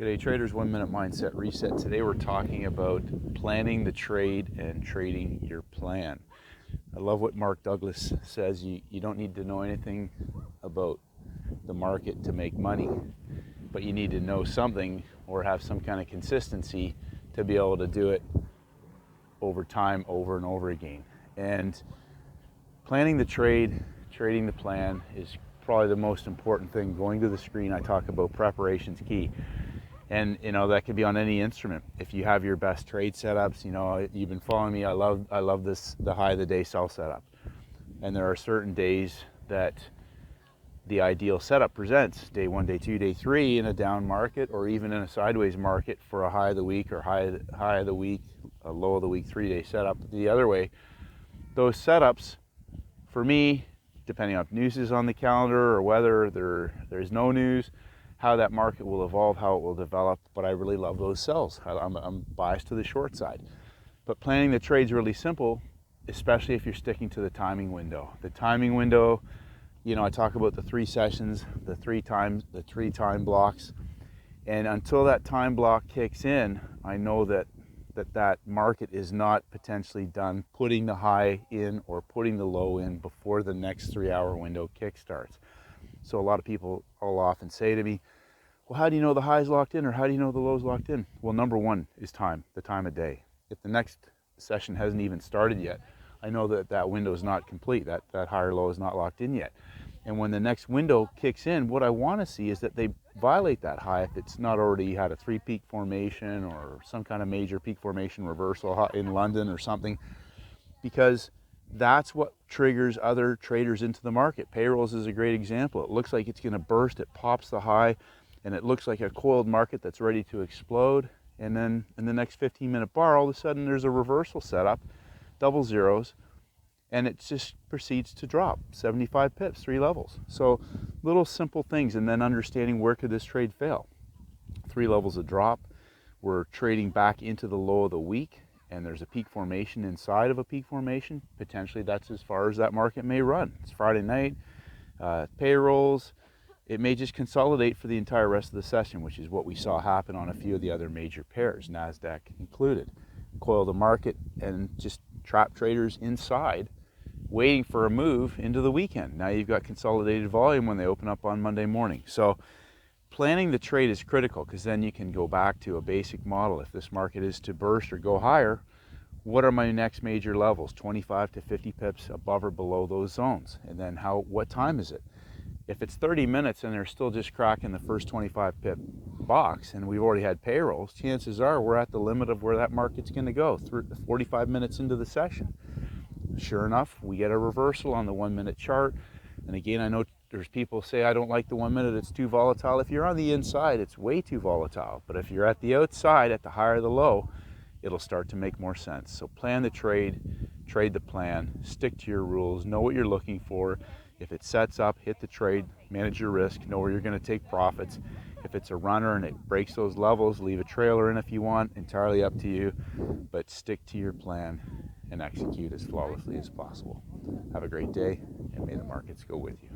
G'day traders, 1 minute mindset reset. Today we're talking about planning the trade and trading your plan. I love what Mark Douglas says. You don't need to know anything about the market to make money, but you need to know something or have some kind of consistency to be able to do it over time, over and over again. And planning the trade, trading the plan is probably the most important thing. Going to the screen, I talk about preparation's key. And that could be on any instrument. If you have your best trade setups, you've been following me. I love this, the high of the day sell setup. And there are certain days that the ideal setup presents. Day 1, day 2, day 3 in a down market, or even in a sideways market for a high of the week or high of the week, a low of the week 3-day setup. The other way, those setups, for me, depending on if news is on the calendar or whether there's no news, how that market will evolve, how it will develop, but I really love those sells. I'm biased to the short side. But planning the trade's really simple, especially if you're sticking to the timing window. The timing window, I talk about the 3 sessions, the 3 time blocks, and until that time block kicks in, I know that market is not potentially done putting the high in or putting the low in before the next 3-hour window kick starts. So a lot of people will often say to me, well, how do you know the high's locked in, or how do you know the low's locked in? Well, number one is time, the time of day. If the next session hasn't even started yet, I know that window is not complete, that high or low is not locked in yet. And when the next window kicks in, what I want to see is that they violate that high if it's not already had a 3-peak formation or some kind of major peak formation reversal in London or something, because that's what triggers other traders into the market. Payrolls is a great example. It looks like it's going to burst, it pops the high, and it looks like a coiled market that's ready to explode. And then in the next 15-minute bar, all of a sudden there's a reversal setup, double zeros, and it just proceeds to drop 75 pips, 3 levels. So little simple things, and then understanding where could this trade fail. 3 levels of drop. We're trading back into the low of the week, and there's a peak formation inside of a peak formation. Potentially that's as far as that market may run. It's Friday night, payrolls. It may just consolidate for the entire rest of the session, which is what we saw happen on a few of the other major pairs, NASDAQ included. Coil the market and just trap traders inside, waiting for a move into the weekend. Now you've got consolidated volume when they open up on Monday morning. So planning the trade is critical, because then you can go back to a basic model. If this market is to burst or go higher, what are my next major levels? 25 to 50 pips above or below those zones. And then what time is it? If it's 30 minutes and they're still just cracking the first 25 pip box and we've already had payrolls, chances are we're at the limit of where that market's going to go, 45 minutes into the session. Sure enough, we get a reversal on the 1-minute chart. And again, I know there's people say, I don't like the 1 minute, it's too volatile. If you're on the inside, it's way too volatile. But if you're at the outside, at the high or the low, it'll start to make more sense. So plan the trade, trade the plan, stick to your rules, know what you're looking for. If it sets up, hit the trade, manage your risk, know where you're going to take profits. If it's a runner and it breaks those levels, leave a trailer in if you want, entirely up to you. But stick to your plan and execute as flawlessly as possible. Have a great day, and may the markets go with you.